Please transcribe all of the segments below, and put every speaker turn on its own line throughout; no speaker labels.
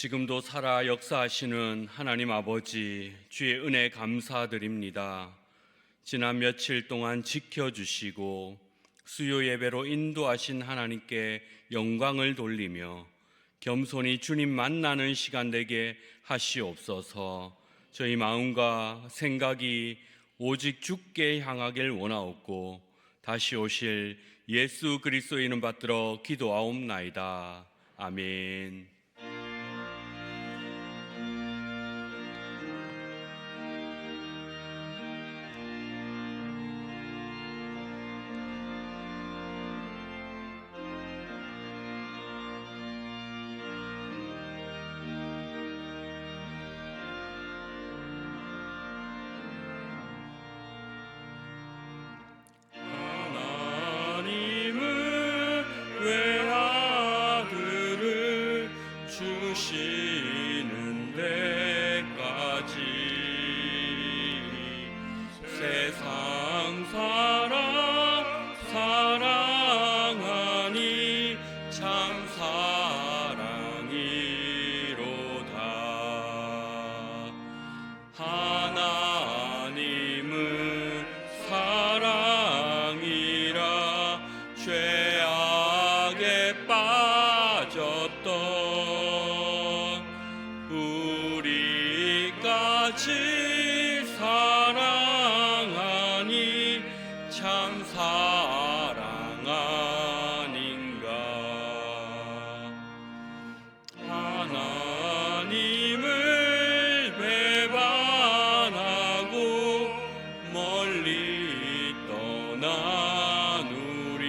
지금도 살아 역사하시는 하나님 아버지, 주의 은혜 감사드립니다. 지난 며칠 동안 지켜주시고 수요 예배로 인도하신 하나님께 영광을 돌리며 겸손히 주님 만나는 시간 되게 하시옵소서. 저희 마음과 생각이 오직 주께 향하길 원하옵고 다시 오실 예수 그리스도의 이름 받들어 기도하옵나이다. 아멘. 주시는 데까지 세상 사랑하니 참 사랑이로다. 하나님은 사랑이라 죄악에 빠졌던 우리까지 사랑하니 참 사랑 아닌가. 하나님을 배반하고 멀리 떠난 우리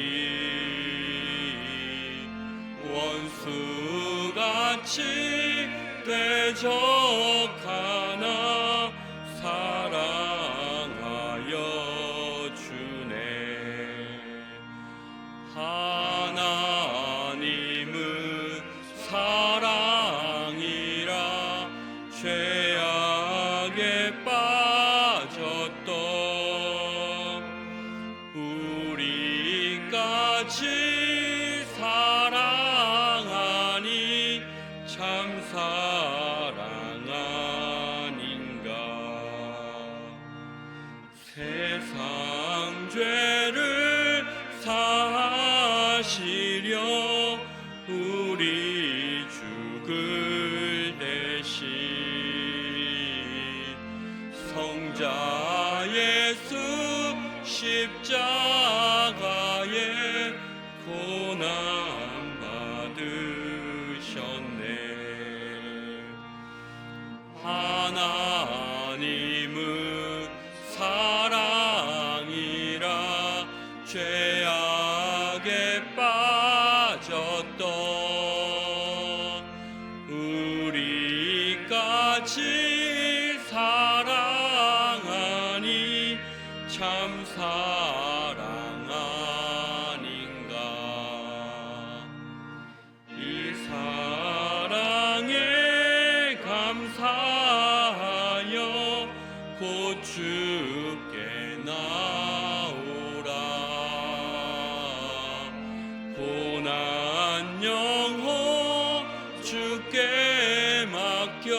원수같이 대적하나 사랑하여 주네. 하나님은 사랑이라 죄악에 빠졌던 우리까지 사랑하니 참 사랑 아닌가. 세상 죄를 사하시려 우리 죽을 대신 성자 예수 십자가에 고난 받으셨네. 하나님은 사랑이라 죄악에 빠졌던 우리까지 사랑하니 참 사랑 아닌가. 이 사랑에 감사하여 곧 주께 나오라. 고난 영혼 주께 맡겨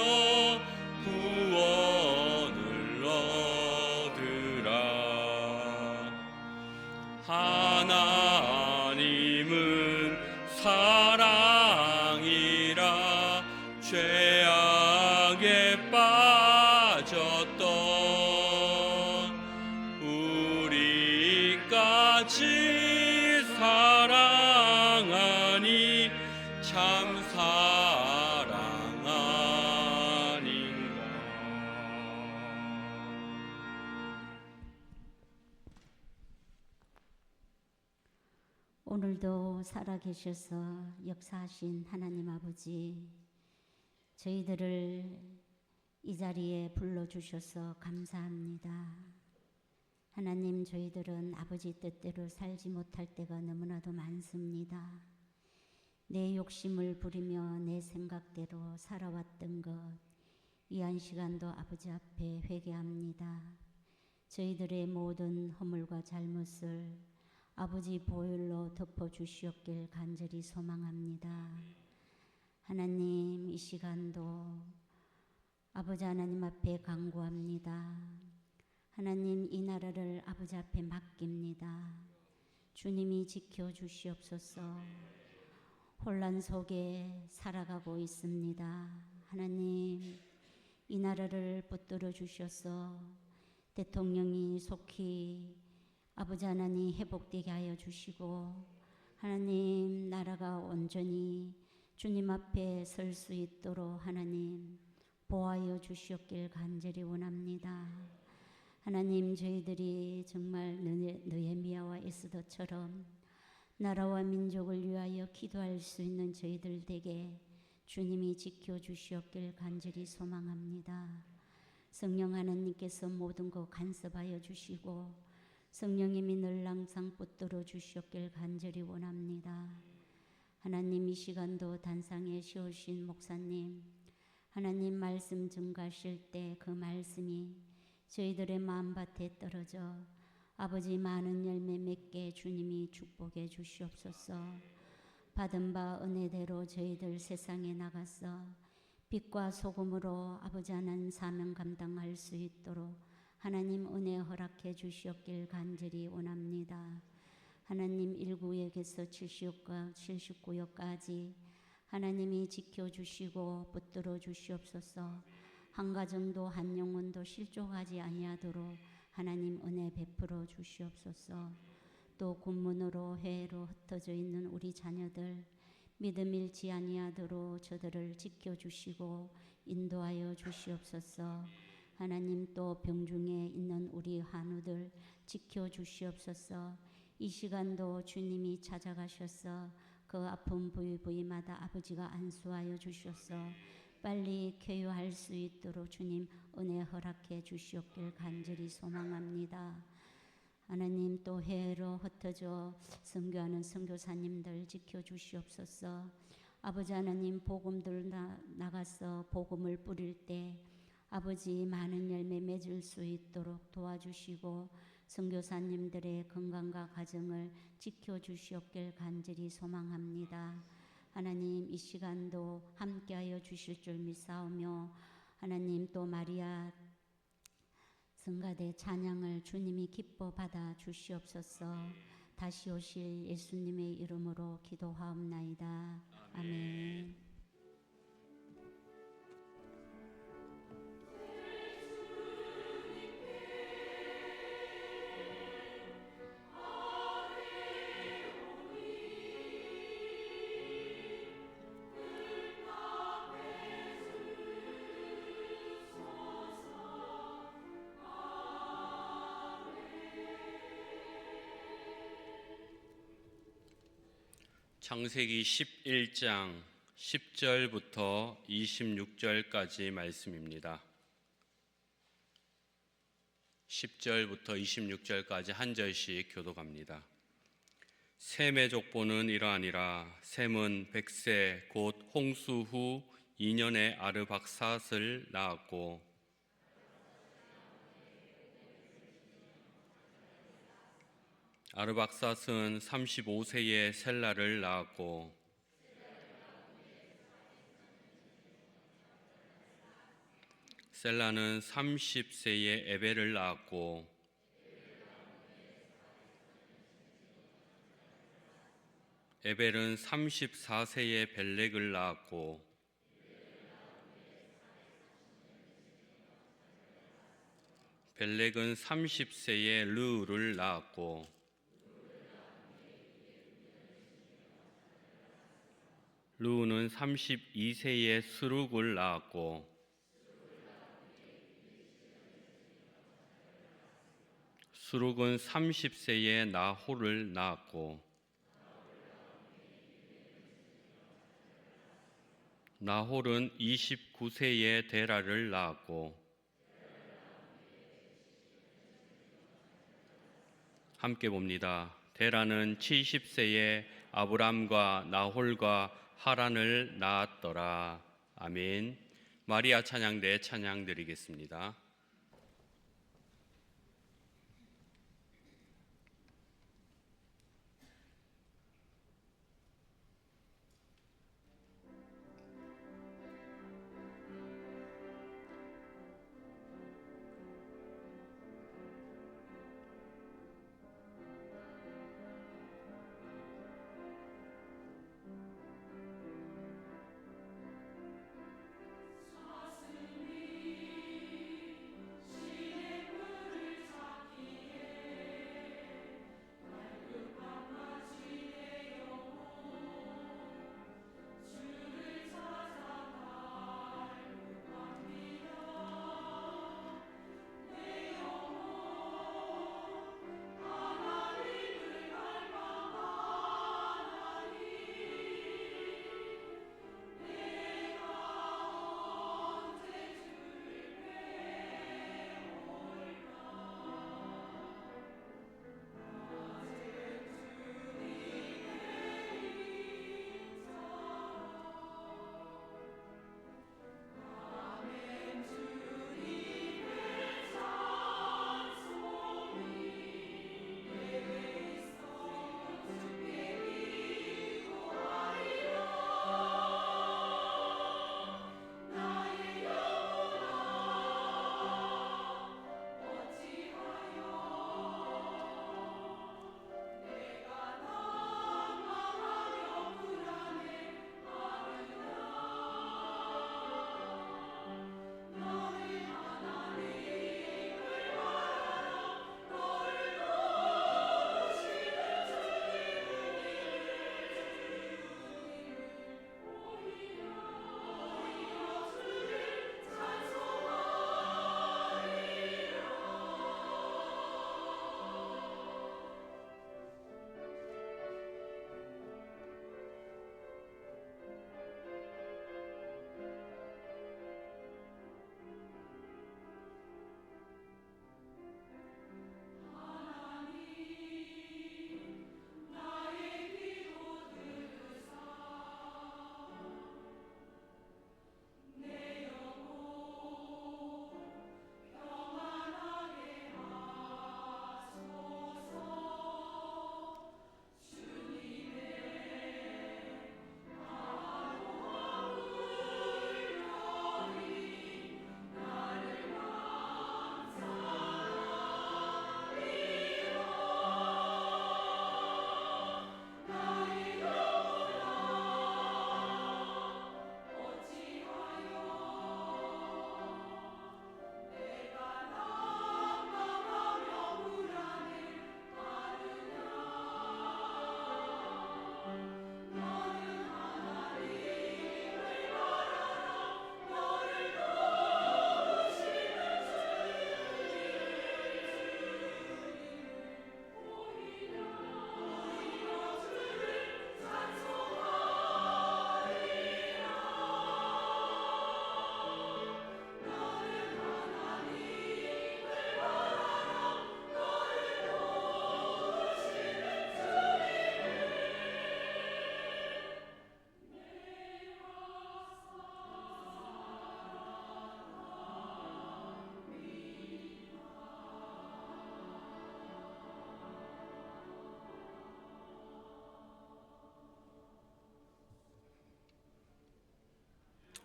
구원을 얻으라. 하나님은 사랑이라 죄악에 빠졌던 우리까지 사랑하니 참 사랑 아닌가.
오늘도 살아계셔서 역사하신 하나님 아버지, 저희들을 이 자리에 불러주셔서 감사합니다. 하나님, 저희들은 아버지 뜻대로 살지 못할 때가 너무나도 많습니다. 내 욕심을 부리며 내 생각대로 살아왔던 것, 이 한 시간도 아버지 앞에 회개합니다. 저희들의 모든 허물과 잘못을 아버지 보혈로 덮어주시옵길 간절히 소망합니다. 하나님, 이 시간도 아버지 하나님 앞에 간구합니다. 하나님, 이 나라를 아버지 앞에 맡깁니다. 주님이 지켜주시옵소서. 혼란 속에 살아가고 있습니다. 하나님, 이 나라를 붙들어 주셔서 대통령이 속히 아버지 하나님 회복되게 하여 주시고, 하나님, 나라가 온전히 주님 앞에 설 수 있도록 하나님 보호하여 주시옵길 간절히 원합니다. 하나님, 저희들이 정말 느헤미야와 에스더처럼 나라와 민족을 위하여 기도할 수 있는 저희들 되게 주님이 지켜주시옵길 간절히 소망합니다. 성령 하나님께서 모든 것 간섭하여 주시고 성령님이 늘 항상 붙들어 주시옵길 간절히 원합니다. 하나님, 이 시간도 단상에 세우신 목사님, 하나님 말씀 증가하실 때 그 말씀이 저희들의 마음밭에 떨어져 아버지 많은 열매 맺게 주님이 축복해 주시옵소서. 받은 바 은혜대로 저희들 세상에 나가서 빛과 소금으로 아버지 하나님 사명 감당할 수 있도록 하나님 은혜 허락해 주시옵길 간절히 원합니다. 하나님, 1구역에서 79역까지 하나님이 지켜주시고 붙들어 주시옵소서. 한 가정도 한 영혼도 실족하지 아니하도록 하나님 은혜 베풀어 주시옵소서. 또 군문으로 해외로 흩어져 있는 우리 자녀들 믿음 잃지 아니하도록 저들을 지켜주시고 인도하여 주시옵소서. 하나님, 또 병중에 있는 우리 한우들 지켜주시옵소서. 이 시간도 주님이 찾아가셔서 그 아픈 부위부위마다 아버지가 안수하여 주셔서 빨리 쾌유할 수 있도록 주님 은혜 허락해 주시옵길 간절히 소망합니다. 하나님, 또 해외로 흩어져 선교하는 선교사님들 지켜주시옵소서. 아버지 하나님, 복음들 나가서 복음을 뿌릴 때 아버지 많은 열매 맺을 수 있도록 도와주시고 선교사님들의 건강과 가정을 지켜주시옵길 간절히 소망합니다. 하나님, 이 시간도 함께하여 주실 줄 믿사오며 하나님, 또 마리아 성가대 찬양을 주님이 기뻐 받아 주시옵소서. 다시 오실 예수님의 이름으로 기도하옵나이다. 아멘.
창세기 11장 10절부터 26절까지 말씀입니다. 10절부터 26절까지 한 절씩 교독합니다. 셈의 족보는 이러하니라. 셈은 백세 곧 홍수 후 2년에 아르박삿을 낳았고 아르박삿은 35세에 셀라를 낳았고 셀라는 30세에 에벨을 낳았고 에벨은 34세에 벨렉을 낳았고 벨렉은 30세에 르우를 낳았고 르우는 32세에 스룩을 낳았고 스룩은 30세에 나홀을 낳았고 나홀은 29세에 데라를 낳았고 함께 봅니다. 데라는 70세에 아브람과 나홀과 하란을 낳았더라. 아멘. 마리아 찬양대 찬양 드리겠습니다.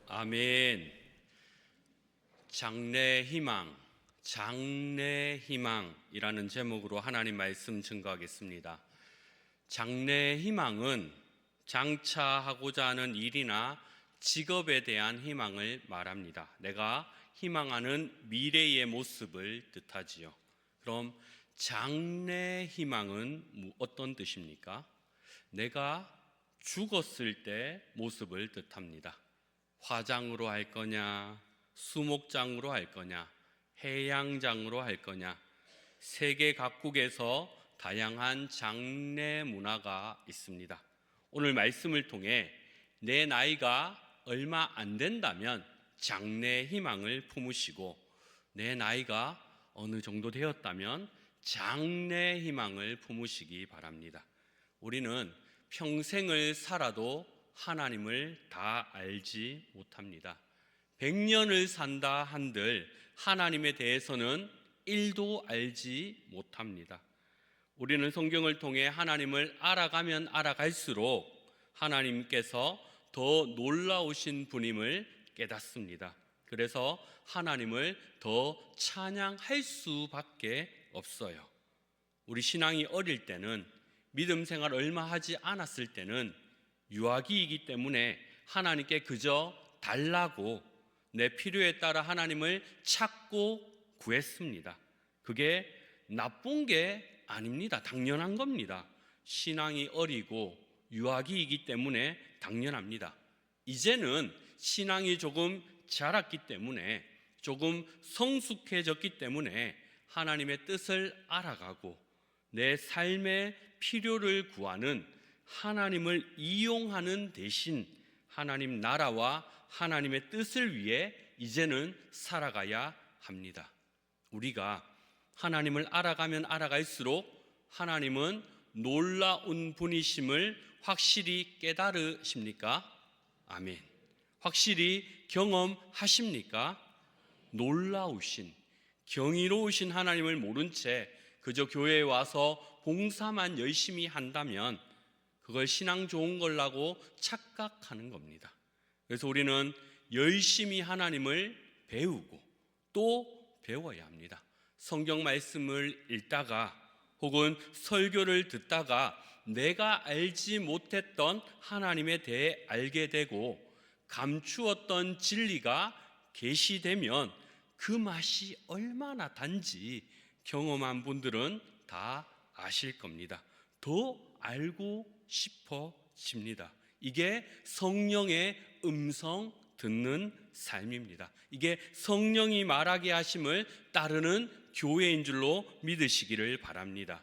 아멘. 장래 희망이라는 제목으로 하나님 말씀 증거하겠습니다. 장래 희망은 장차 하고자 하는 일이나 직업에 대한 희망을 말합니다. 내가 희망하는 미래의 모습을 뜻하지요. 그럼 장래 희망은 어떤 뜻입니까? 내가 죽었을 때 모습을 뜻합니다. 화장으로 할 거냐, 수목장으로 할 거냐, 해양장으로 할 거냐, 세계 각국에서 다양한 장래 문화가 있습니다. 오늘 말씀을 통해 내 나이가 얼마 안 된다면 장래 희망을 품으시고, 내 나이가 어느 정도 되었다면 장래 희망을 품으시기 바랍니다. 우리는 평생을 살아도 하나님을 다 알지 못합니다. 100년을 산다 한들 하나님에 대해서는 1도 알지 못합니다. 우리는 성경을 통해 하나님을 알아가면 알아갈수록 하나님께서 더 놀라우신 분임을 깨닫습니다. 그래서 하나님을 더 찬양할 수밖에 없어요. 우리 신앙이 어릴 때는, 믿음 생활 얼마 하지 않았을 때는 유아기이기 때문에 하나님께 그저 달라고 내 필요에 따라 하나님을 찾고 구했습니다. 그게 나쁜 게 아닙니다. 당연한 겁니다. 신앙이 어리고 유아기이기 때문에 당연합니다. 이제는 신앙이 조금 자랐기 때문에, 조금 성숙해졌기 때문에 하나님의 뜻을 알아가고 내 삶의 필요를 구하는, 하나님을 이용하는 대신 하나님 나라와 하나님의 뜻을 위해 이제는 살아가야 합니다. 우리가 하나님을 알아가면 알아갈수록 하나님은 놀라운 분이심을 확실히 깨달으십니까? 아멘. 확실히 경험하십니까? 놀라우신, 경이로우신 하나님을 모른 채 그저 교회에 와서 봉사만 열심히 한다면 그걸 신앙 좋은 걸라고 착각하는 겁니다. 그래서 우리는 열심히 하나님을 배우고 또 배워야 합니다. 성경 말씀을 읽다가 혹은 설교를 듣다가 내가 알지 못했던 하나님에 대해 알게 되고 감추었던 진리가 계시되면 그 맛이 얼마나 단지 경험한 분들은 다 아실 겁니다. 더 알고 싶어집니다. 이게 성령의 음성 듣는 삶입니다. 이게 성령이 말하게 하심을 따르는 교회인 줄로 믿으시기를 바랍니다.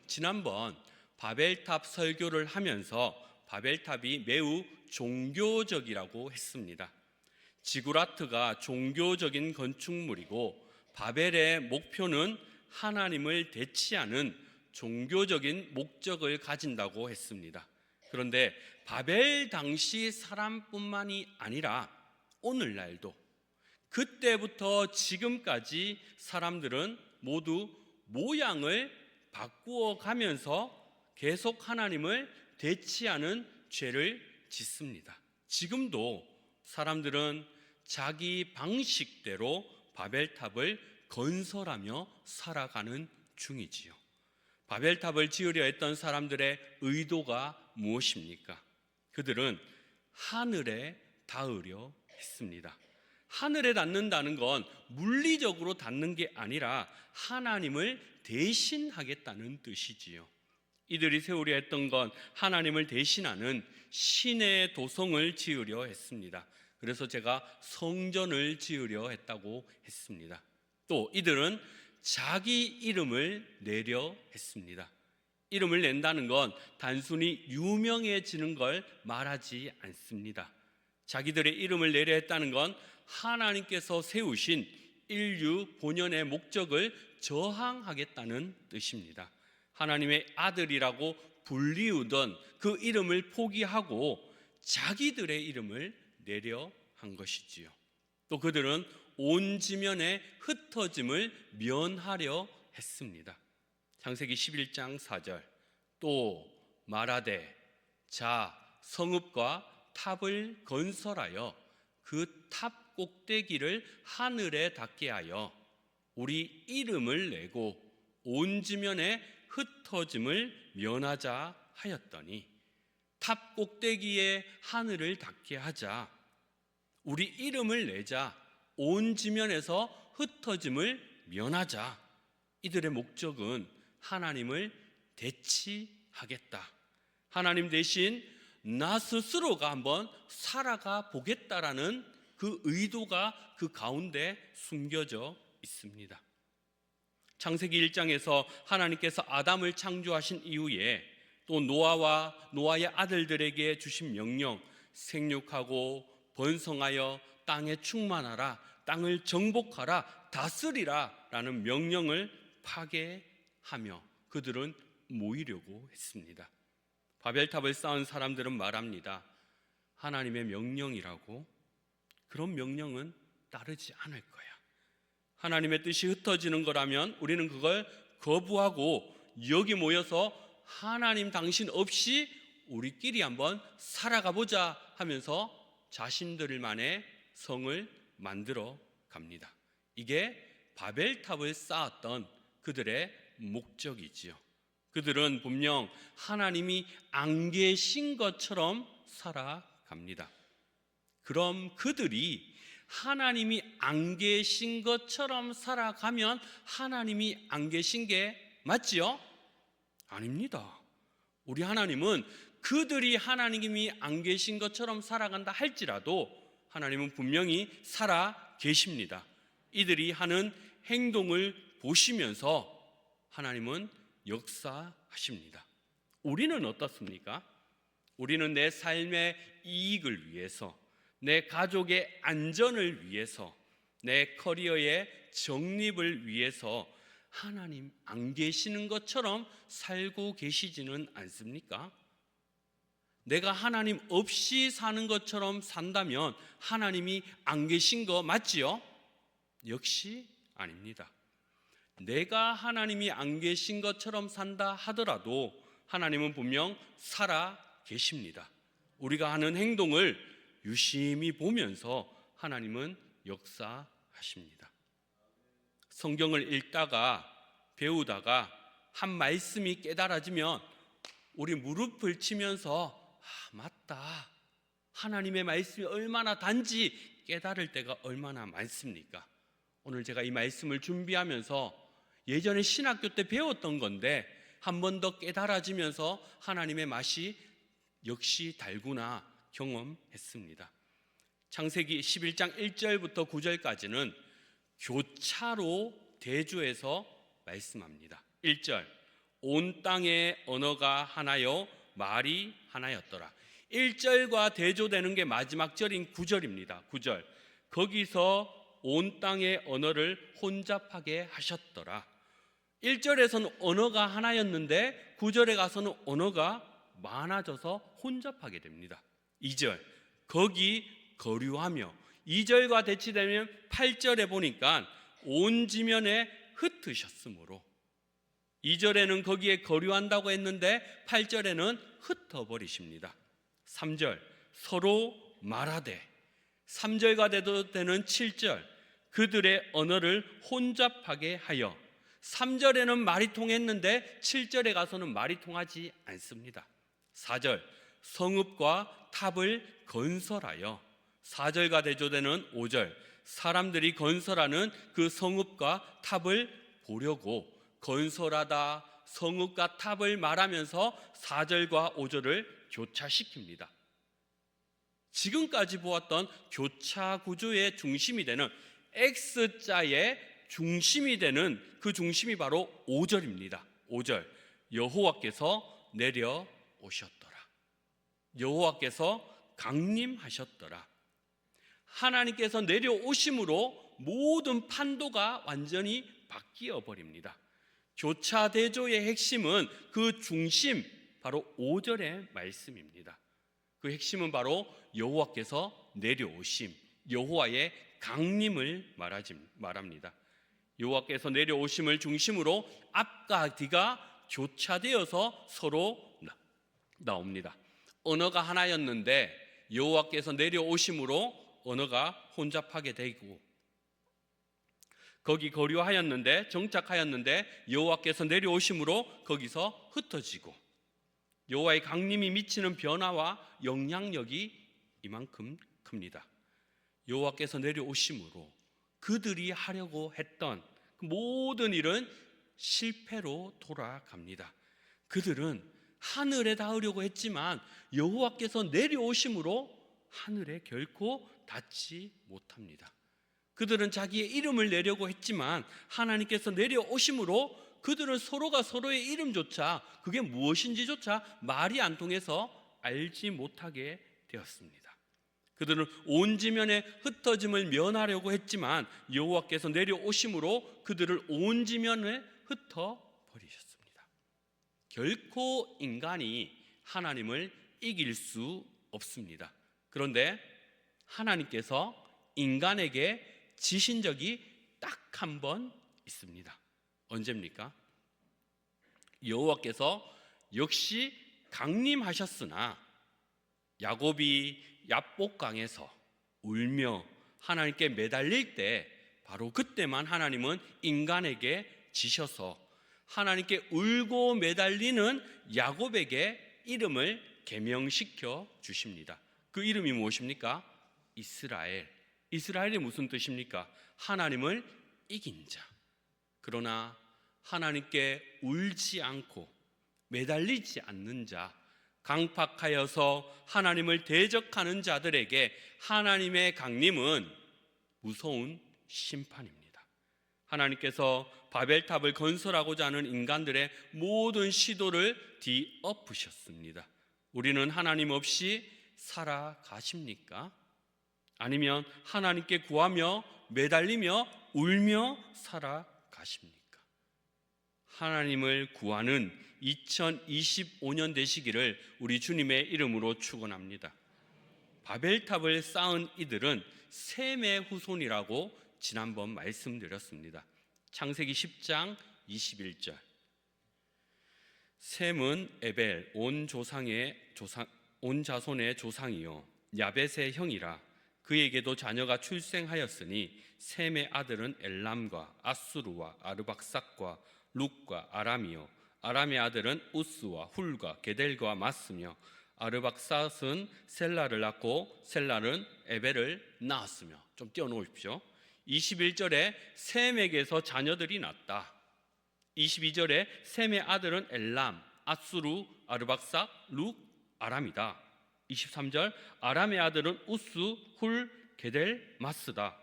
지난번 바벨탑 설교를 하면서 바벨탑이 매우 종교적이라고 했습니다. 지구라트가 종교적인 건축물이고 바벨의 목표는 하나님을 대치하는 종교적인 목적을 가진다고 했습니다. 그런데 바벨 당시 사람뿐만이 아니라 오늘날도, 그때부터 지금까지 사람들은 모두 모양을 바꾸어 가면서 계속 하나님을 대치하는 죄를 짓습니다. 지금도 사람들은 자기 방식대로 바벨탑을 건설하며 살아가는 중이지요. 바벨탑을 지으려 했던 사람들의 의도가 무엇입니까? 그들은 하늘에 닿으려 했습니다. 하늘에 닿는다는 건 물리적으로 닿는 게 아니라 하나님을 대신하겠다는 뜻이지요. 이들이 세우려 했던 건 하나님을 대신하는 신의 도성을 지으려 했습니다. 그래서 제가 성전을 지으려 했다고 했습니다. 또 이들은 자기 이름을 내려 했습니다. 이름을 낸다는 건 단순히 유명해지는 걸 말하지 않습니다. 자기들의 이름을 내려 했다는 건 하나님께서 세우신 인류 본연의 목적을 저항하겠다는 뜻입니다. 하나님의 아들이라고 불리우던 그 이름을 포기하고 자기들의 이름을 내려 한 것이지요. 또 그들은 온 지면에 흩어짐을 면하려 했습니다. 창세기 11장 4절, 또 말하되 자 성읍과 탑을 건설하여 그 탑 꼭대기를 하늘에 닿게 하여 우리 이름을 내고 온 지면에 흩어짐을 면하자 하였더니, 탑 꼭대기에 하늘을 닿게 하자, 우리 이름을 내자, 온 지면에서 흩어짐을 면하자. 이들의 목적은 하나님을 대치하겠다. 하나님 대신 나 스스로가 한번 살아가 보겠다라는 그 의도가 그 가운데 숨겨져 있습니다. 창세기 1장에서 하나님께서 아담을 창조하신 이후에 또 노아의 아들들에게 주신 명령, 생육하고 번성하여 땅에 충만하라, 땅을 정복하라, 다스리라 라는 명령을 파괴하며 그들은 모이려고 했습니다. 바벨탑을 쌓은 사람들은 말합니다. 하나님의 명령이라고? 그런 명령은 따르지 않을 거야. 하나님의 뜻이 흩어지는 거라면 우리는 그걸 거부하고 여기 모여서 하나님 당신 없이 우리끼리 한번 살아가 보자 하면서 자신들만의 성을 만들어 갑니다. 이게 바벨탑을 쌓았던 그들의 목적이지요. 그들은 분명 하나님이 안 계신 것처럼 살아갑니다. 그럼 그들이 하나님이 안 계신 것처럼 살아가면 하나님이 안 계신 게 맞지요? 아닙니다. 우리 하나님은 그들이 하나님이 안 계신 것처럼 살아간다 할지라도 하나님은 분명히 살아 계십니다. 이들이 하는 행동을 보시면서 하나님은 역사하십니다. 우리는 어떻습니까? 우리는 내 삶의 이익을 위해서, 내 가족의 안전을 위해서, 내 커리어의 정립을 위해서 하나님 안 계시는 것처럼 살고 계시지는 않습니까? 내가 하나님 없이 사는 것처럼 산다면 하나님이 안 계신 거 맞지요? 역시 아닙니다. 내가 하나님이 안 계신 것처럼 산다 하더라도 하나님은 분명 살아 계십니다. 우리가 하는 행동을 유심히 보면서 하나님은 역사하십니다. 성경을 읽다가 배우다가 한 말씀이 깨달아지면 우리 무릎을 치면서 맞다, 하나님의 말씀이 얼마나 단지 깨달을 때가 얼마나 많습니까? 오늘 제가 이 말씀을 준비하면서 예전에 신학교 때 배웠던 건데 한 번 더 깨달아지면서 하나님의 맛이 역시 달구나 경험했습니다. 창세기 11장 1절부터 9절까지는 교차로 대조해서 말씀합니다. 1절, 온 땅의 언어가 하나요 말이 하나였더라. 1절과 대조되는 게 마지막 절인 9절입니다. 9절, 거기서 온 땅의 언어를 혼잡하게 하셨더라. 1절에서는 언어가 하나였는데 9절에 가서는 언어가 많아져서 혼잡하게 됩니다. 2절, 거기 거류하며, 2절과 대치되면 8절에 보니까 온 지면에 흩으셨으므로, 2절에는 거기에 거류한다고 했는데 8절에는 흩어버리십니다. 3절, 서로 말하되, 3절과 대조되는 7절, 그들의 언어를 혼잡하게 하여, 3절에는 말이 통했는데 7절에 가서는 말이 통하지 않습니다. 4절, 성읍과 탑을 건설하여, 4절과 대조되는 5절, 사람들이 건설하는 그 성읍과 탑을 보려고 건설하다, 성읍과 탑을 말하면서 4절과 5절을 교차시킵니다. 지금까지 보았던 교차 구조의 중심이 되는 X자의 중심이 되는 그 중심이 바로 5절입니다. 5절, 여호와께서 내려오셨더라. 여호와께서 강림하셨더라. 하나님께서 내려오심으로 모든 판도가 완전히 바뀌어 버립니다. 교차 대조의 핵심은 그 중심, 바로 5절의 말씀입니다. 그 핵심은 바로 여호와께서 내려오심, 여호와의 강림을 말합니다. 여호와께서 내려오심을 중심으로 앞과 뒤가 교차되어서 서로 나옵니다. 언어가 하나였는데 여호와께서 내려오심으로 언어가 혼잡하게 되고 거기 거류하였는데 정착하였는데 여호와께서 내려오심으로 거기서 흩어지고 여호와의 강림이 미치는 변화와 영향력이 이만큼 큽니다. 여호와께서 내려오심으로 그들이 하려고 했던 모든 일은 실패로 돌아갑니다. 그들은 하늘에 닿으려고 했지만 여호와께서 내려오심으로 하늘에 결코 닿지 못합니다. 그들은 자기의 이름을 내려고 했지만 하나님께서 내려오심으로 그들은 서로가 서로의 이름조차 그게 무엇인지조차 말이 안 통해서 알지 못하게 되었습니다. 그들은 온 지면에 흩어짐을 면하려고 했지만 여호와께서 내려오심으로 그들을 온 지면에 흩어버리셨습니다. 결코 인간이 하나님을 이길 수 없습니다. 그런데 하나님께서 인간에게 지신 적이 딱 한 번 있습니다. 언제입니까? 여호와께서 역시 강림하셨으나 야곱이 야복강에서 울며 하나님께 매달릴 때 바로 그때만 하나님은 인간에게 지셔서 하나님께 울고 매달리는 야곱에게 이름을 계명시켜 주십니다. 그 이름이 무엇입니까? 이스라엘. 이스라엘이 무슨 뜻입니까? 하나님을 이긴 자. 그러나 하나님께 울지 않고 매달리지 않는 자, 강팍하여서 하나님을 대적하는 자들에게 하나님의 강림은 무서운 심판입니다. 하나님께서 바벨탑을 건설하고자 하는 인간들의 모든 시도를 뒤엎으셨습니다. 우리는 하나님 없이 살아가십니까? 아니면 하나님께 구하며 매달리며 울며 살아가십니까? 하나님을 구하는 2025년 되시기를 우리 주님의 이름으로 축원합니다. 바벨탑을 쌓은 이들은 셈의 후손이라고 지난번 말씀드렸습니다. 창세기 10장 21절. 셈은 에벨 온 자손의 조상이요 야벳의 형이라. 그에게도 자녀가 출생하였으니 셈의 아들은 엘람과 아수르와 아르박삭과 룩과 아람이요 아람의 아들은 우스와 훌과 게델과 마스며 아르박삭은 셀라를 낳고 셀라는 에벨을 낳았으며. 좀 띄워놓으십시오. 21절에 셈에게서 자녀들이 났다. 22절에 셈의 아들은 엘람, 아수르, 아르박삭, 룩, 아람이다. 23절 아람의 아들은 우스, 훌, 게델, 마스다.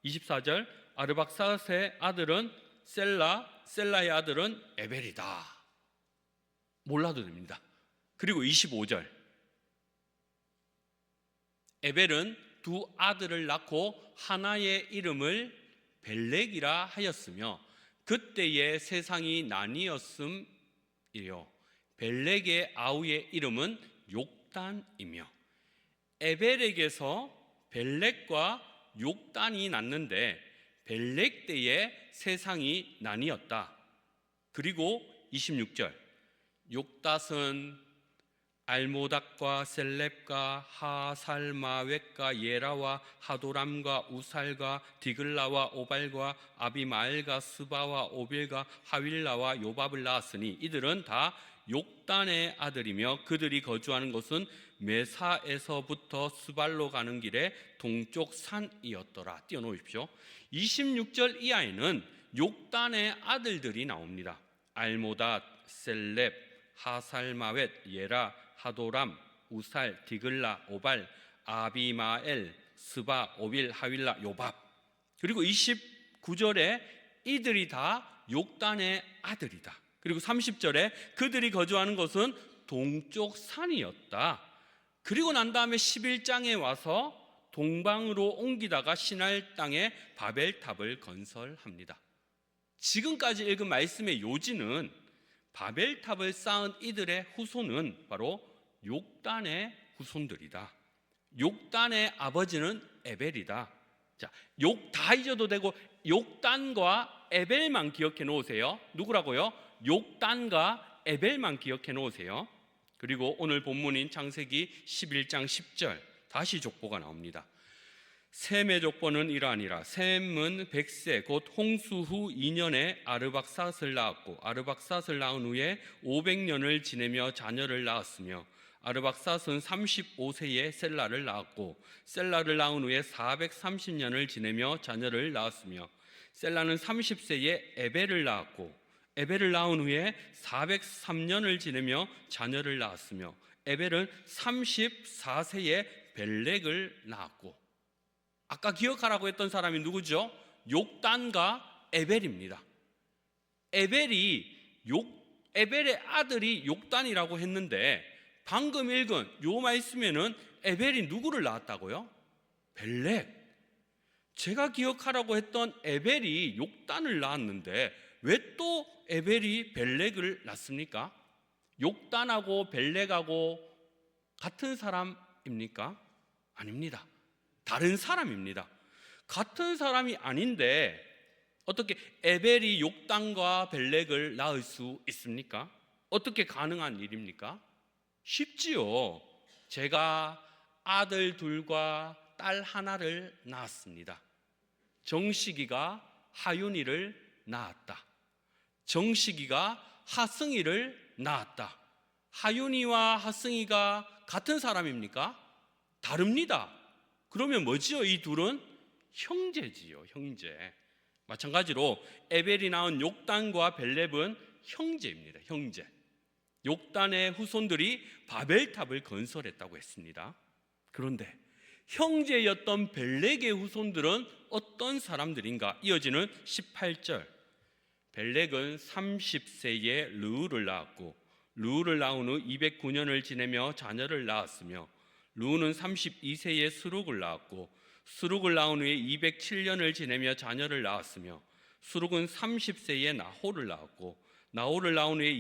24절 아르박삭의 아들은 셀라, 셀라의 아들은 에벨이다. 몰라도 됩니다. 그리고 25절 에벨은 두 아들을 낳고 하나의 이름을 벨렉이라 하였으며 그때의 세상이 나뉘었음이요 벨렉의 아우의 이름은 욕단이며. 에벨에게서 벨렉과 욕단이 났는데 벨렉 때에 세상이 나뉘었다. 그리고 26절 욕닷은 알모닥과 셀렙과 하살마웻과 예라와 하도람과 우살과 디글라와 오발과 아비마엘과 스바와 오빌과 하윌라와 요밥을 낳았으니 이들은 다 욕단의 아들이며 그들이 거주하는 곳은 메사에서부터 스발로 가는 길의 동쪽 산이었더라. 띄워놓으십시오. 26절 이하에는 욕단의 아들들이 나옵니다. 알모닷, 셀렙, 하살마웻, 예라, 하도람, 우살, 디글라, 오발, 아비마엘, 스바, 오빌, 하윌라, 요밥. 그리고 29절에 이들이 다 욕단의 아들이다. 그리고 30절에 그들이 거주하는 곳은 동쪽 산이었다. 그리고 난 다음에 11장에 와서 동방으로 옮기다가 시날 땅에 바벨탑을 건설합니다. 지금까지 읽은 말씀의 요지는 바벨탑을 쌓은 이들의 후손은 바로 욕단의 후손들이다. 욕단의 아버지는 에벨이다. 자, 욕 다 잊어도 되고 욕단과 에벨만 기억해 놓으세요. 누구라고요? 욕단과 에벨만 기억해 놓으세요. 그리고 오늘 본문인 창세기 11장 10절 다시 족보가 나옵니다. 셈의 족보는 이러하니라. 셈은 백세 곧 홍수 후 2년에 아르박삿을 낳았고 아르박삿을 낳은 후에 500년을 지내며 자녀를 낳았으며 아르박삿은 35세에 셀라를 낳았고 셀라를 낳은 후에 430년을 지내며 자녀를 낳았으며 셀라는 30세에 에벨을 낳았고 에벨을 낳은 후에 403년을 지내며 자녀를 낳았으며 에벨은 34세에 벨렉을 낳았고 아까 기억하라고 했던 사람이 누구죠? 욕단과 에벨입니다. 에벨의 아들이 욕단이라고 했는데 방금 읽은 요 말씀에는 에벨이 누구를 낳았다고요? 벨렉. 제가 기억하라고 했던 에벨이 욕단을 낳았는데 왜 또 에벨이 벨렉을 낳습니까? 욕단하고 벨렉하고 같은 사람입니까? 아닙니다. 다른 사람입니다. 같은 사람이 아닌데 어떻게 에벨이 욕단과 벨렉을 낳을 수 있습니까? 어떻게 가능한 일입니까? 쉽지요. 제가 아들 둘과 딸 하나를 낳았습니다. 정식이가 하윤이를 낳았다. 정식이가 하승이를 낳았다. 하윤이와 하승이가 같은 사람입니까? 다릅니다. 그러면 뭐지요? 이 둘은 형제지요, 형제. 마찬가지로 에벨이 낳은 욕단과 벨렙은 형제입니다, 형제. 욕단의 후손들이 바벨탑을 건설했다고 했습니다. 그런데 형제였던 벨렉의 후손들은 어떤 사람들인가? 이어지는 18절. 벨렉은 30세에 르우를 낳았고 르우를 낳은 후 209년을 지내며 자녀를 낳았으며 르우는 32세에 스룩을 낳았고 스룩을 낳은 후에 207년을 지내며 자녀를 낳았으며 스룩은 30세에 나홀을 낳았고 나홀을 낳은 후에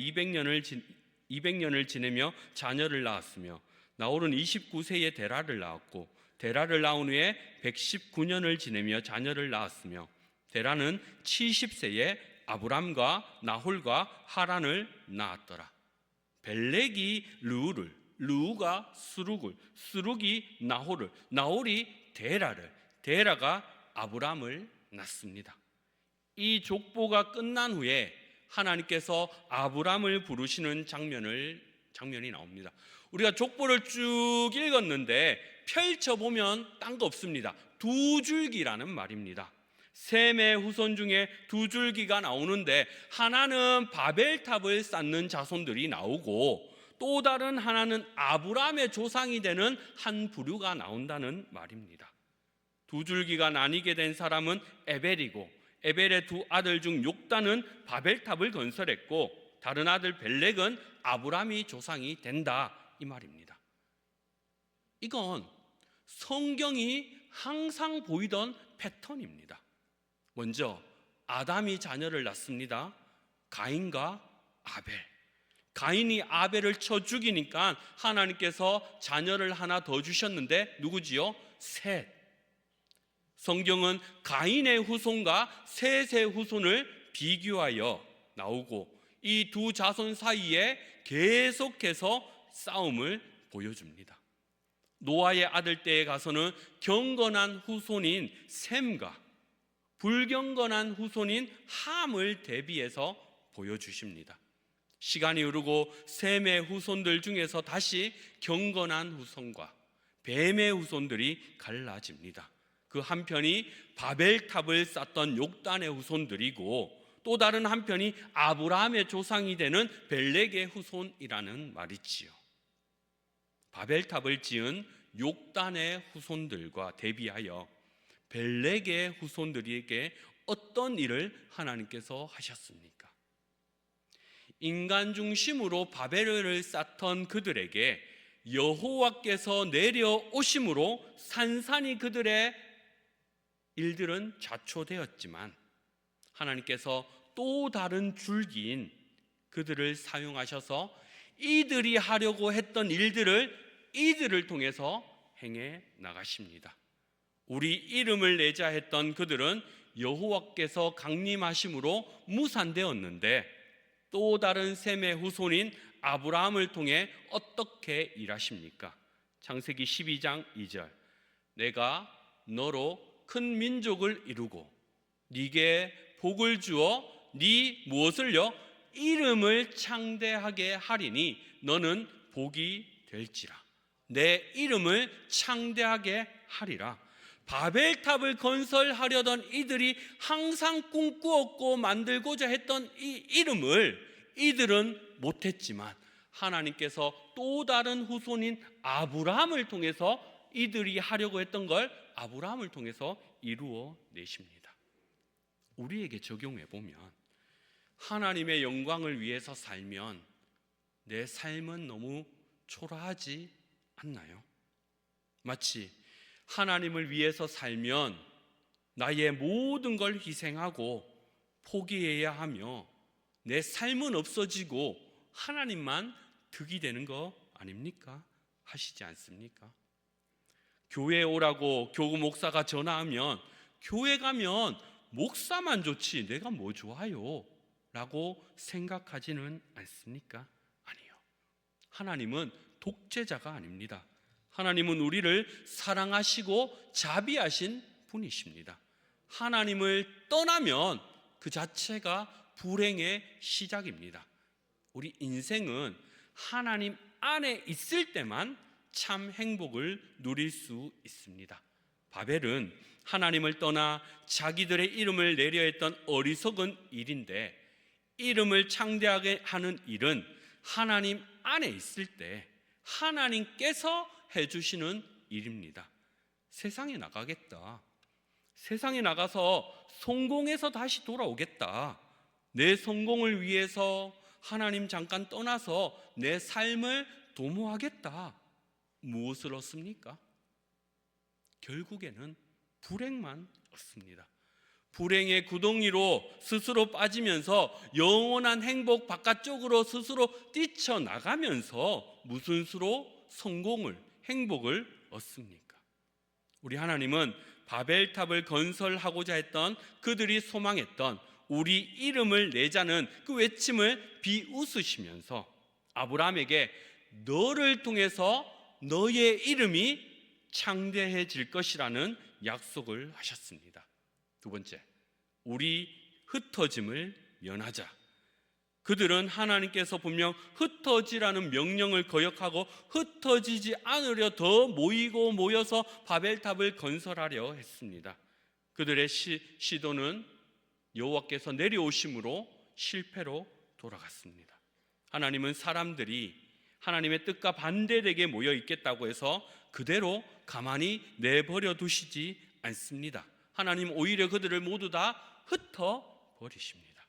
200년을 지내며 자녀를 낳았으며 나홀은 29세에 데라를 낳았고 데라를 낳은 후에 119년을 지내며 자녀를 낳았으며 데라는 70세에 아브람과 나홀과 하란을 낳았더라. 벨렉이 르우를, 르우가 스룩을, 스룩이 나홀을, 나홀이 데라를, 데라가 아브람을 낳습니다. 이 족보가 끝난 후에 하나님께서 아브람을 부르시는 장면이 나옵니다. 우리가 족보를 쭉 읽었는데 펼쳐보면 딴 거 없습니다. 두 줄기라는 말입니다. 셈의 후손 중에 두 줄기가 나오는데 하나는 바벨탑을 쌓는 자손들이 나오고 또 다른 하나는 아브람의 조상이 되는 한 부류가 나온다는 말입니다. 두 줄기가 나뉘게 된 사람은 에벨이고 에벨의 두 아들 중 욕단은 바벨탑을 건설했고 다른 아들 벨렉은 아브람이 조상이 된다 이 말입니다. 이건 성경이 항상 보이던 패턴입니다. 먼저 아담이 자녀를 낳습니다. 가인과 아벨. 가인이 아벨을 쳐 죽이니까 하나님께서 자녀를 하나 더 주셨는데 누구지요? 셋. 성경은 가인의 후손과 셋의 후손을 비교하여 나오고 이 두 자손 사이에 계속해서 싸움을 보여줍니다. 노아의 아들 때에 가서는 경건한 후손인 셈과 불경건한 후손인 함을 대비해서 보여주십니다. 시간이 흐르고 셈의 후손들 중에서 다시 경건한 후손과 뱀의 후손들이 갈라집니다. 그 한편이 바벨탑을 쌓던 욕단의 후손들이고 또 다른 한편이 아브라함의 조상이 되는 벨렉의 후손이라는 말이지요. 바벨탑을 지은 욕단의 후손들과 대비하여 벨렉의 후손들에게 어떤 일을 하나님께서 하셨습니까? 인간 중심으로 바벨을 쌓던 그들에게 여호와께서 내려오심으로 산산이 그들의 일들은 좌초되었지만 하나님께서 또 다른 줄기인 그들을 사용하셔서 이들이 하려고 했던 일들을 이들을 통해서 행해 나가십니다. 우리 이름을 내자 했던 그들은 여호와께서 강림하심으로 무산되었는데 또 다른 셈의 후손인 아브라함을 통해 어떻게 일하십니까? 창세기 12장 2절. 내가 너로 큰 민족을 이루고 네게 복을 주어 네 무엇을요? 이름을 창대하게 하리니 너는 복이 될지라. 내 이름을 창대하게 하리라. 바벨탑을 건설하려던 이들이 항상 꿈꾸었고 만들고자 했던 이 이름을 이들은 못했지만 하나님께서 또 다른 후손인 아브라함을 통해서 이들이 하려고 했던 걸 아브라함을 통해서 이루어 내십니다. 우리에게 적용해 보면 하나님의 영광을 위해서 살면 내 삶은 너무 초라하지 않나요? 마치 하나님을 위해서 살면 나의 모든 걸 희생하고 포기해야 하며 내 삶은 없어지고 하나님만 득이 되는 거 아닙니까? 하시지 않습니까? 교회에 오라고 교구 목사가 전화하면 교회 가면 목사만 좋지 내가 뭐 좋아요? 라고 생각하지는 않습니까? 아니요. 하나님은 독재자가 아닙니다. 하나님은 우리를 사랑하시고 자비하신 분이십니다. 하나님을 떠나면 그 자체가 불행의 시작입니다. 우리 인생은 하나님 안에 있을 때만 참 행복을 누릴 수 있습니다. 바벨은 하나님을 떠나 자기들의 이름을 내려 했던 어리석은 일인데, 이름을 창대하게 하는 일은 하나님 안에 있을 때 하나님께서 해주시는 일입니다. 세상에 나가겠다, 세상에 나가서 성공해서 다시 돌아오겠다, 내 성공을 위해서 하나님 잠깐 떠나서 내 삶을 도모하겠다, 무엇을 얻습니까? 결국에는 불행만 얻습니다. 불행의 구덩이로 스스로 빠지면서 영원한 행복 바깥쪽으로 스스로 뛰쳐나가면서 무슨 수로 성공을, 행복을 얻습니까? 우리 하나님은 바벨탑을 건설하고자 했던 그들이 소망했던 우리 이름을 내자는 그 외침을 비웃으시면서 아브라함에게 너를 통해서 너의 이름이 창대해질 것이라는 약속을 하셨습니다. 두 번째, 우리 흩어짐을 면하자. 그들은 하나님께서 분명 흩어지라는 명령을 거역하고 흩어지지 않으려 더 모이고 모여서 바벨탑을 건설하려 했습니다. 그들의 시도는 여호와께서 내려오심으로 실패로 돌아갔습니다. 하나님은 사람들이 하나님의 뜻과 반대되게 모여 있겠다고 해서 그대로 가만히 내버려 두시지 않습니다. 하나님 오히려 그들을 모두 다 흩어버리십니다.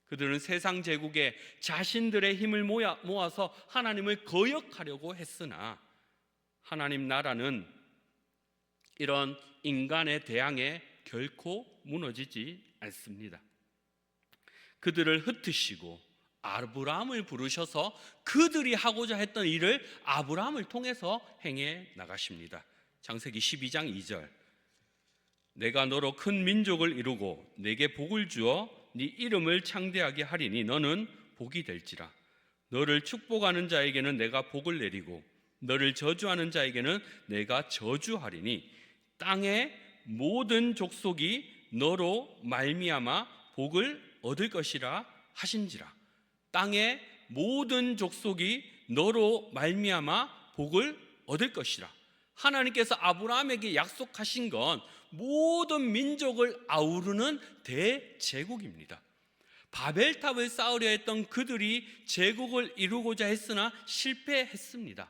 그들은 세상 제국에 자신들의 힘을 모아서 하나님을 거역하려고 했으나 하나님 나라는 이런 인간의 대항에 결코 무너지지 않습니다. 그들을 흩으시고 아브라함을 부르셔서 그들이 하고자 했던 일을 아브라함을 통해서 행해 나가십니다. 창세기 12장 2절, 내가 너로 큰 민족을 이루고 내게 복을 주어 네 이름을 창대하게 하리니 너는 복이 될지라. 너를 축복하는 자에게는 내가 복을 내리고 너를 저주하는 자에게는 내가 저주하리니 땅의 모든 족속이 너로 말미암아 복을 얻을 것이라 하신지라. 땅의 모든 족속이 너로 말미암아 복을 얻을 것이라. 하나님께서 아브라함에게 약속하신 건 모든 민족을 아우르는 대제국입니다. 바벨탑을 쌓으려 했던 그들이 제국을 이루고자 했으나 실패했습니다.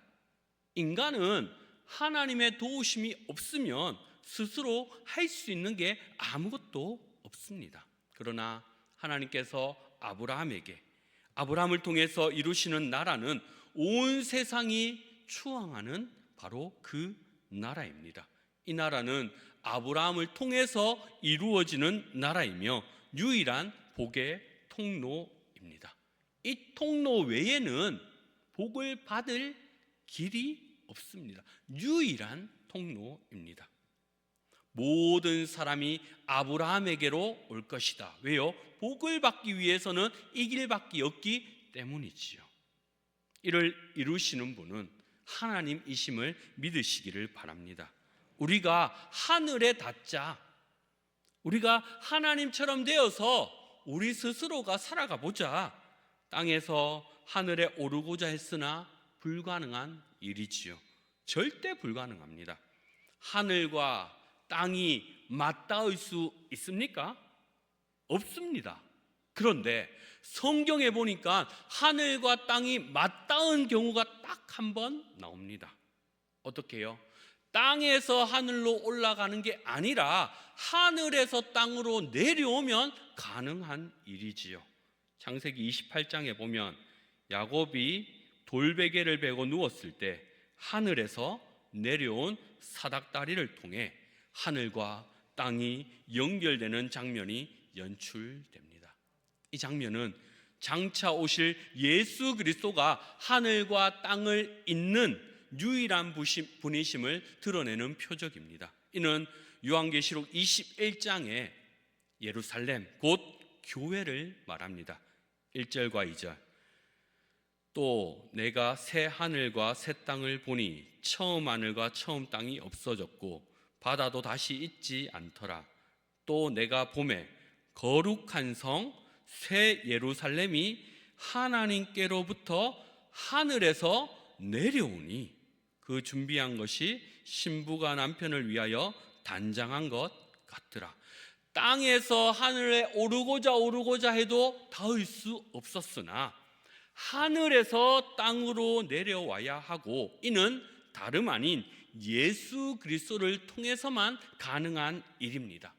인간은 하나님의 도우심이 없으면 스스로 할 수 있는 게 아무것도 없습니다. 그러나 하나님께서 아브라함을 통해서 이루시는 나라는 온 세상이 추앙하는 바로 그 나라입니다. 이 나라는 아브라함을 통해서 이루어지는 나라이며 유일한 복의 통로입니다. 이 통로 외에는 복을 받을 길이 없습니다. 유일한 통로입니다. 모든 사람이 아브라함에게로 올 것이다. 왜요? 복을 받기 위해서는 이 길밖에 없기 때문이지요. 이를 이루시는 분은 하나님이심을 믿으시기를 바랍니다. 우리가 하늘에 닿자. 우리가 하나님처럼 되어서 우리 스스로가 살아가 보자. 땅에서 하늘에 오르고자 했으나 불가능한 일이지요. 절대 불가능합니다. 하늘과 땅이 맞닿을 수 있습니까? 없습니다. 그런데 성경에 보니까 하늘과 땅이 맞닿은 경우가 딱 한 번 나옵니다. 어떻게 해요? 땅에서 하늘로 올라가는 게 아니라 하늘에서 땅으로 내려오면 가능한 일이지요. 창세기 28장에 보면 야곱이 돌베개를 베고 누웠을 때 하늘에서 내려온 사닥다리를 통해 하늘과 땅이 연결되는 장면이 연출됩니다. 이 장면은 장차 오실 예수 그리스도가 하늘과 땅을 잇는 유일한 분이심을 드러내는 표적입니다. 이는 요한계시록 21장에 예루살렘 곧 교회를 말합니다. 1절과 2절. 또 내가 새 하늘과 새 땅을 보니 처음 하늘과 처음 땅이 없어졌고 바다도 다시 있지 않더라. 또 내가 보매 거룩한 성 새 예루살렘이 하나님께로부터 하늘에서 내려오니 그 준비한 것이 신부가 남편을 위하여 단장한 것 같더라. 땅에서 하늘에 오르고자 해도 닿을 수 없었으나 하늘에서 땅으로 내려와야 하고, 이는 다름 아닌 예수 그리스도를 통해서만 가능한 일입니다.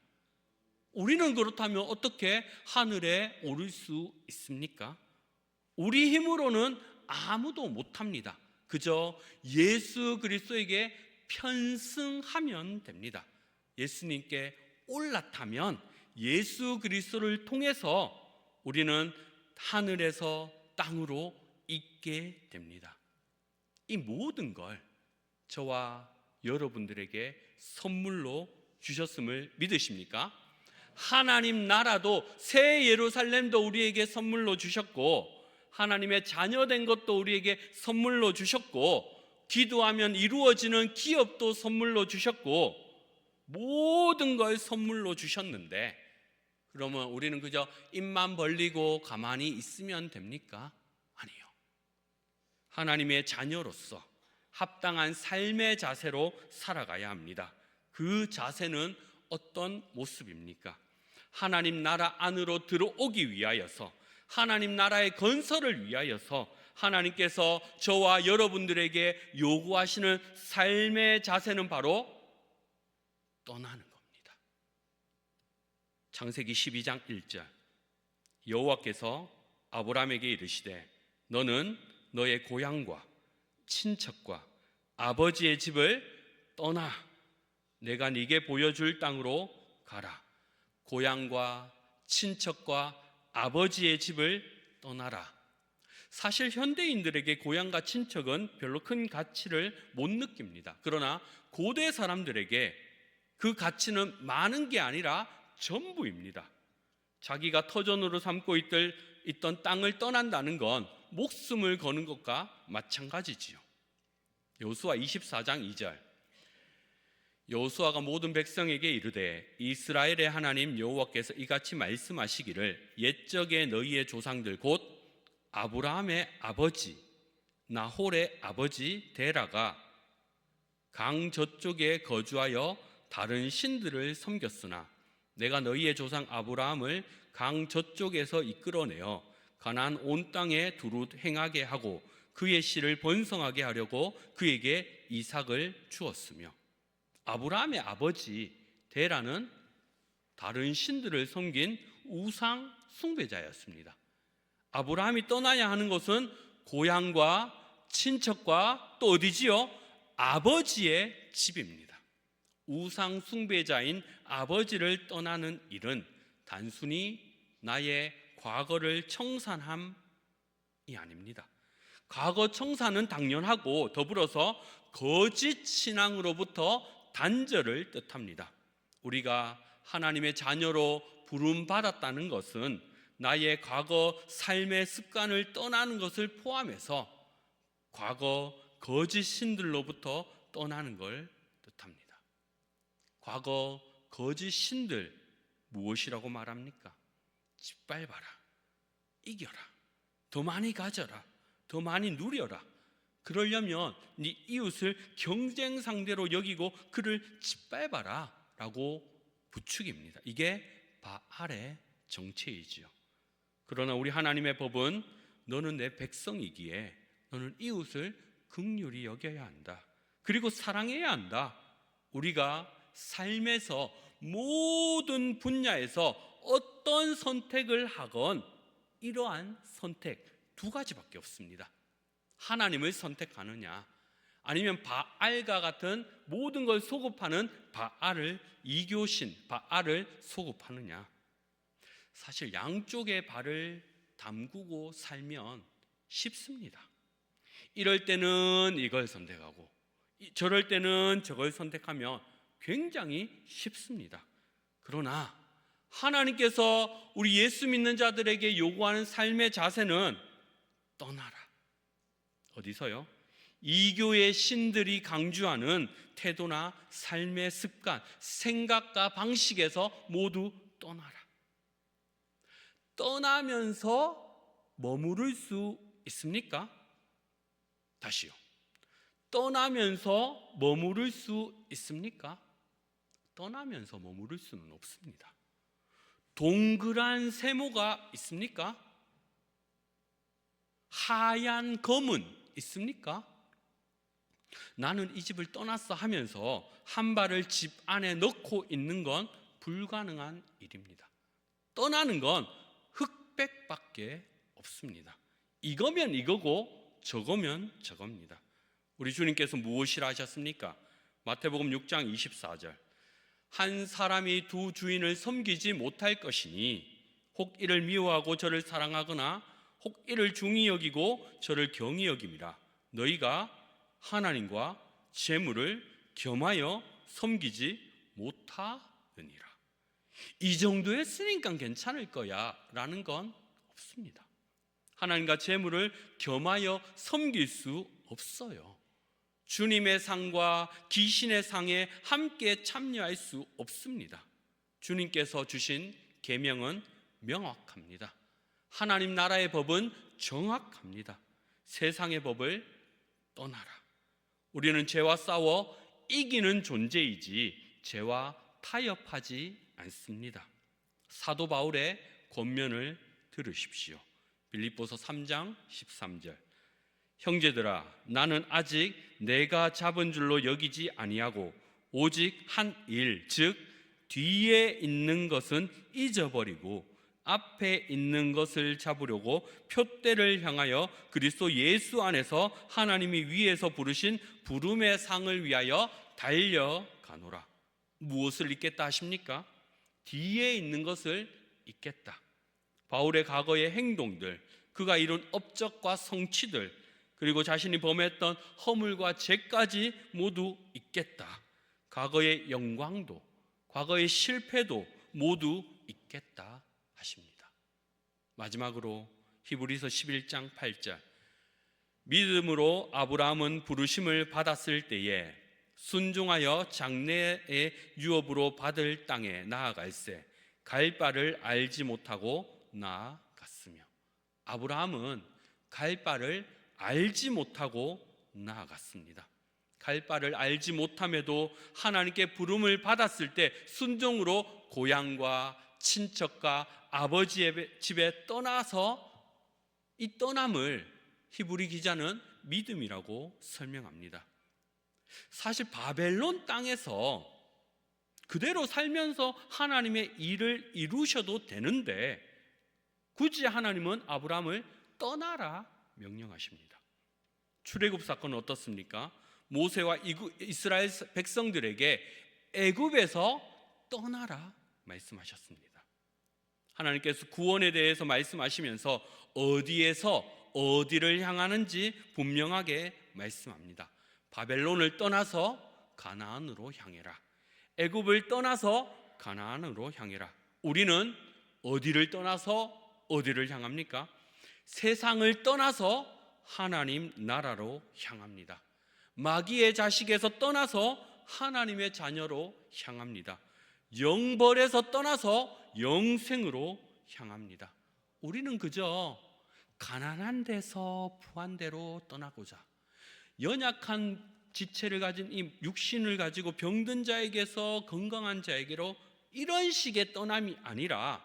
우리는 그렇다면 어떻게 하늘에 오를 수 있습니까? 우리 힘으로는 아무도 못합니다. 그저 예수 그리스도에게 편승하면 됩니다. 예수님께 올라타면 예수 그리스도를 통해서 우리는 하늘에서 땅으로 있게 됩니다. 이 모든 걸 저와 여러분들에게 선물로 주셨음을 믿으십니까? 하나님 나라도 새 예루살렘도 우리에게 선물로 주셨고, 하나님의 자녀된 것도 우리에게 선물로 주셨고, 기도하면 이루어지는 기업도 선물로 주셨고, 모든 걸 선물로 주셨는데, 그러면 우리는 그저 입만 벌리고 가만히 있으면 됩니까? 아니요. 하나님의 자녀로서 합당한 삶의 자세로 살아가야 합니다. 그 자세는 어떤 모습입니까? 하나님 나라 안으로 들어오기 위하여서, 하나님 나라의 건설을 위하여서 하나님께서 저와 여러분들에게 요구하시는 삶의 자세는 바로 떠나는 겁니다. 창세기 12장 1절. 여호와께서 아브라함에게 이르시되 너는 너의 고향과 친척과 아버지의 집을 떠나 내가 네게 보여줄 땅으로 가라. 고향과 친척과 아버지의 집을 떠나라. 사실 현대인들에게 고향과 친척은 별로 큰 가치를 못 느낍니다. 그러나 고대 사람들에게 그 가치는 많은 게 아니라 전부입니다. 자기가 터전으로 삼고 있던 땅을 떠난다는 건 목숨을 거는 것과 마찬가지지요. 여호수아 24장 2절. 여호수아가 모든 백성에게 이르되 이스라엘의 하나님 여호와께서 이같이 말씀하시기를 옛적에 너희의 조상들 곧 아브라함의 아버지 나홀의 아버지 데라가 강 저쪽에 거주하여 다른 신들을 섬겼으나 내가 너희의 조상 아브라함을 강 저쪽에서 이끌어내어 가나안 온 땅에 두루 행하게 하고 그의 씨를 번성하게 하려고 그에게 이삭을 주었으며, 아브라함의 아버지 데라는 다른 신들을 섬긴 우상 숭배자였습니다. 아브라함이 떠나야 하는 것은 고향과 친척과 또 어디지요? 아버지의 집입니다. 우상 숭배자인 아버지를 떠나는 일은 단순히 나의 과거를 청산함이 아닙니다. 과거 청산은 당연하고 더불어서 거짓 신앙으로부터 단절을 뜻합니다. 우리가 하나님의 자녀로 부름받았다는 것은 나의 과거 삶의 습관을 떠나는 것을 포함해서 과거 거짓 신들로부터 떠나는 걸 뜻합니다. 과거 거짓 신들 무엇이라고 말합니까? 짓밟아라, 이겨라, 더 많이 가져라, 더 많이 누려라. 그러려면 네 이웃을 경쟁 상대로 여기고 그를 짓밟아라 라고 부추깁니다. 이게 바알의 정체이지요. 그러나 우리 하나님의 법은 너는 내 백성이기에 너는 이웃을 긍휼히 여겨야 한다. 그리고 사랑해야 한다. 우리가 삶에서 모든 분야에서 어떤 선택을 하건 이러한 선택 두 가지밖에 없습니다. 하나님을 선택하느냐, 아니면 바알과 같은 모든 걸 소급하는 바알을, 이교신 바알을 소급하느냐. 사실 양쪽의 발을 담그고 살면 쉽습니다. 이럴 때는 이걸 선택하고 저럴 때는 저걸 선택하면 굉장히 쉽습니다. 그러나 하나님께서 우리 예수 믿는 자들에게 요구하는 삶의 자세는 떠나라. 어디서요? 이교의 신들이 강조하는 태도나 삶의 습관, 생각과 방식에서 모두 떠나라. 떠나면서 머무를 수 있습니까? 다시요. 떠나면서 머무를 수 있습니까? 떠나면서 머무를 수는 없습니다. 동그란 세모가 있습니까? 하얀 검은 있습니까? 나는 이 집을 떠났어 하면서 한 발을 집 안에 넣고 있는 건 불가능한 일입니다. 떠나는 건 흑백밖에 없습니다. 이거면 이거고 저거면 저겁니다. 우리 주님께서 무엇이라 하셨습니까? 마태복음 6장 24절. 한 사람이 두 주인을 섬기지 못할 것이니 혹 이를 미워하고 저를 사랑하거나 혹 이를 중히 여기고 저를 경히 여김이라. 너희가 하나님과 재물을 겸하여 섬기지 못하느니라. 이 정도 했으니까 괜찮을 거야 라는 건 없습니다. 하나님과 재물을 겸하여 섬길 수 없어요. 주님의 상과 귀신의 상에 함께 참여할 수 없습니다. 주님께서 주신 계명은 명확합니다. 하나님 나라의 법은 정확합니다. 세상의 법을 떠나라. 우리는 죄와 싸워 이기는 존재이지 죄와 타협하지 않습니다. 사도 바울의 권면을 들으십시오. 빌립보서 3장 13절. 형제들아, 나는 아직 내가 잡은 줄로 여기지 아니하고 오직 한 일, 즉 뒤에 있는 것은 잊어버리고 앞에 있는 것을 잡으려고 표대를 향하여 그리스도 예수 안에서 하나님이 위에서 부르신 부름의 상을 위하여 달려가노라. 무엇을 잊겠다 하십니까? 뒤에 있는 것을 잊겠다. 바울의 과거의 행동들, 그가 이룬 업적과 성취들, 그리고 자신이 범했던 허물과 죄까지 모두 잊겠다. 과거의 영광도, 과거의 실패도 모두 잊겠다 하십니다. 마지막으로 히브리서 11장 8절. 믿음으로 아브라함은 부르심을 받았을 때에 순종하여 장래의 유업으로 받을 땅에 나아갈새 갈 바를 알지 못하고 나아갔으며. 아브라함은 갈 바를 알지 못하고 나아갔습니다. 갈 바를 알지 못함에도 하나님께 부름을 받았을 때 순종으로 고향과 친척과 아버지의 집에 떠나서 이 떠남을 히브리 기자는 믿음이라고 설명합니다. 사실 바벨론 땅에서 그대로 살면서 하나님의 일을 이루셔도 되는데 굳이 하나님은 아브라함을 떠나라 명령하십니다. 출애굽 사건은 어떻습니까? 모세와 이스라엘 백성들에게 애굽에서 떠나라 말씀하셨습니다. 하나님께서 구원에 대해서 말씀하시면서 어디에서 어디를 향하는지 분명하게 말씀합니다. 바벨론을 떠나서 가나안으로 향해라. 애굽을 떠나서 가나안으로 향해라. 우리는 어디를 떠나서 어디를 향합니까? 세상을 떠나서 하나님 나라로 향합니다. 마귀의 자식에서 떠나서 하나님의 자녀로 향합니다. 영벌에서 떠나서 영생으로 향합니다. 우리는 그저 가난한 데서 부한 데로 떠나고자, 연약한 지체를 가진 이 육신을 가지고 병든 자에게서 건강한 자에게로 이런 식의 떠남이 아니라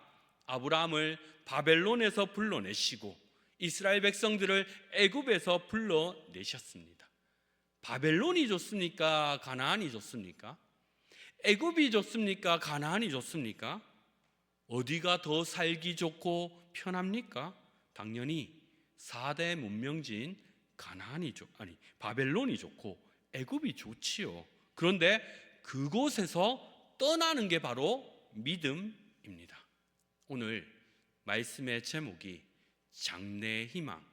아브라함을 바벨론에서 불러내시고 이스라엘 백성들을 애굽에서 불러내셨습니다. 바벨론이 좋습니까? 가나안이 좋습니까? 애굽이 좋습니까? 가나안이 좋습니까? 어디가 더 살기 좋고 편합니까? 당연히 4대 문명지인 바벨론이 좋고 애굽이 좋지요. 그런데 그곳에서 떠나는 게 바로 믿음입니다. 오늘 말씀의 제목이 장래희망입니다.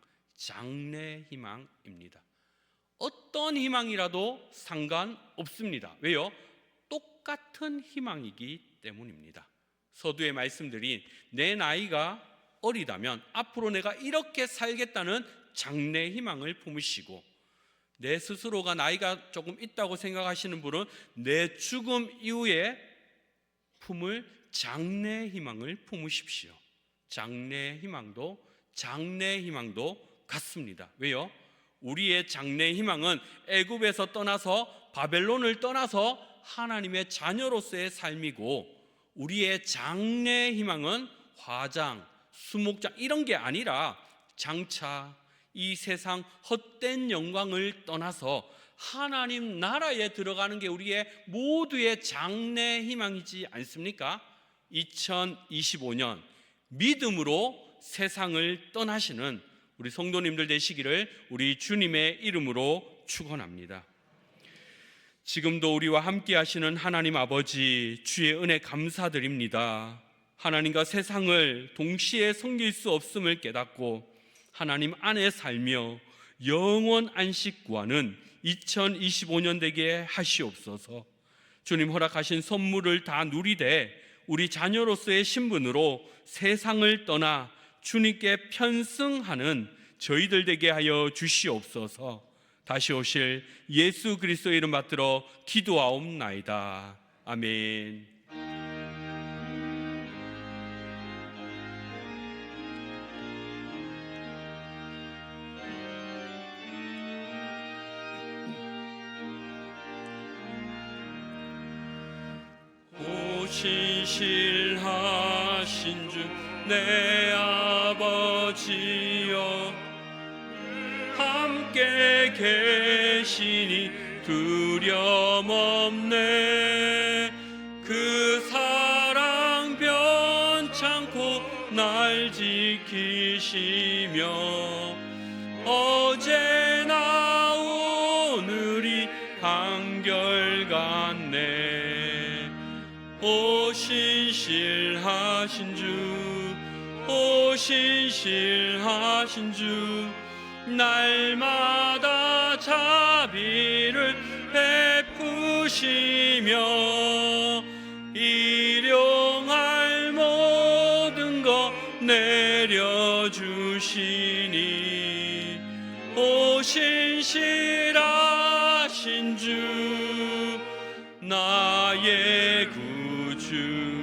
어떤 희망이라도 상관없습니다. 왜요? 똑같은 희망이기 때문입니다. 서두에 말씀드린 내 나이가 어리다면 앞으로 내가 이렇게 살겠다는 장래희망을 품으시고, 내 스스로가 나이가 조금 있다고 생각하시는 분은 내 죽음 이후에 품을 장래희망을 품으십시오. 장래희망도 같습니다. 왜요? 우리의 장래희망은 애굽에서 떠나서 바벨론을 떠나서 하나님의 자녀로서의 삶이고, 우리의 장래희망은 화장, 수목장 이런 게 아니라 장차 이 세상 헛된 영광을 떠나서 하나님 나라에 들어가는 게 우리의 모두의 장래희망이지 않습니까? 2025년 믿음으로 세상을 떠나시는 우리 성도님들 되시기를 우리 주님의 이름으로 축원합니다. 지금도 우리와 함께 하시는 하나님 아버지, 주의 은혜 감사드립니다. 하나님과 세상을 동시에 섬길 수 없음을 깨닫고 하나님 안에 살며 영원 안식 구하는 2025년 되게 하시옵소서. 주님 허락하신 선물을 다 누리되 우리 자녀로서의 신분으로 세상을 떠나 주님께 편승하는 저희들 되게 하여 주시옵소서. 다시 오실 예수 그리스도의 이름 받들어 기도하옵나이다. 아멘. 신실하신 주 내 아버지여, 함께 계시니 두려움 없네. 그 사랑 변찮고 날 지키시며 어제나 오늘이 한결같네. 오 신실하신 주, 오 신실하신 주, 날마다 자비를 베푸시며 일용할 모든 것 내려주시니 오 신실하신 주, 나의 구주.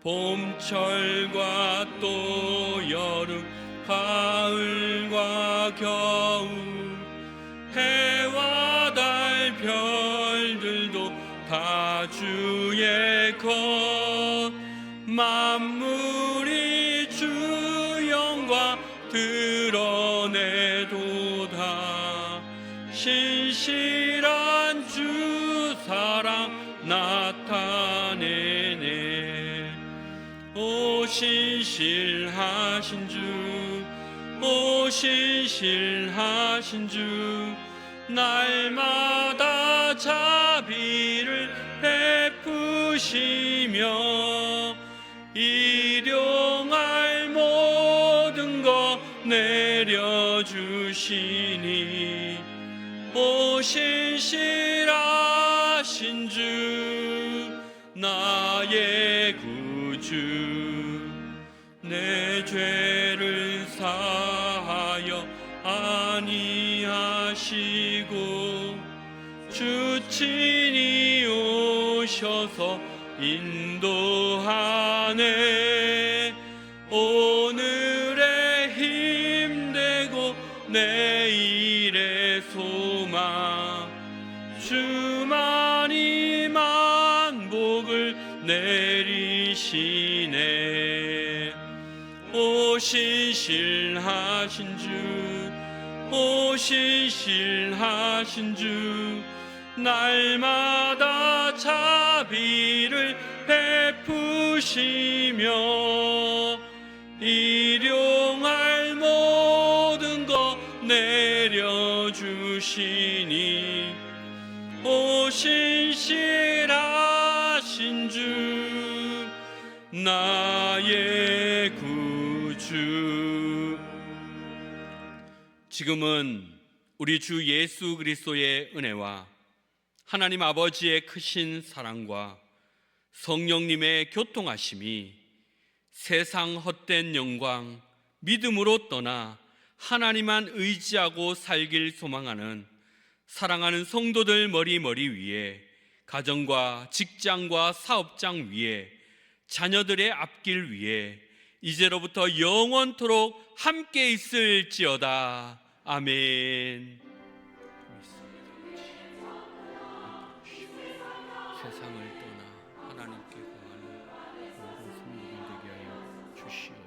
봄철과 또 여름, 가을과 겨울, 해와 달 별들도 다 주의 것. 만물이 주 영광 드러내도다. 신실한 주 사랑 나타내네. 오 신실하신 주, 오 신실하신 주, 날마다 자비를 베푸시며 일용할 모든 것 내려주시니 오 신실하신 주, 나의 구주. 내 죄를 사하여 아니하시고 주 주 친히 오셔서 인도하네. 오늘의 힘되고 내일의 소망, 주만이 만복을 내리시네. 오 신실하신 주, 오 신실하신 주, 날마다 자비를 베푸시며 일용할 모든 것 내려주시니 오 신실하신 주, 나의 구주. 지금은 우리 주 예수 그리스도의 은혜와 하나님 아버지의 크신 사랑과 성령님의 교통하심이 세상 헛된 영광, 믿음으로 떠나 하나님만 의지하고 살길 소망하는 사랑하는 성도들 머리 위에, 가정과 직장과 사업장 위에, 자녀들의 앞길 위에 이제로부터 영원토록 함께 있을지어다. 아멘. 세상을 떠나 하나님께 구하는 모든 성도들 되게 하여 주시옵소서.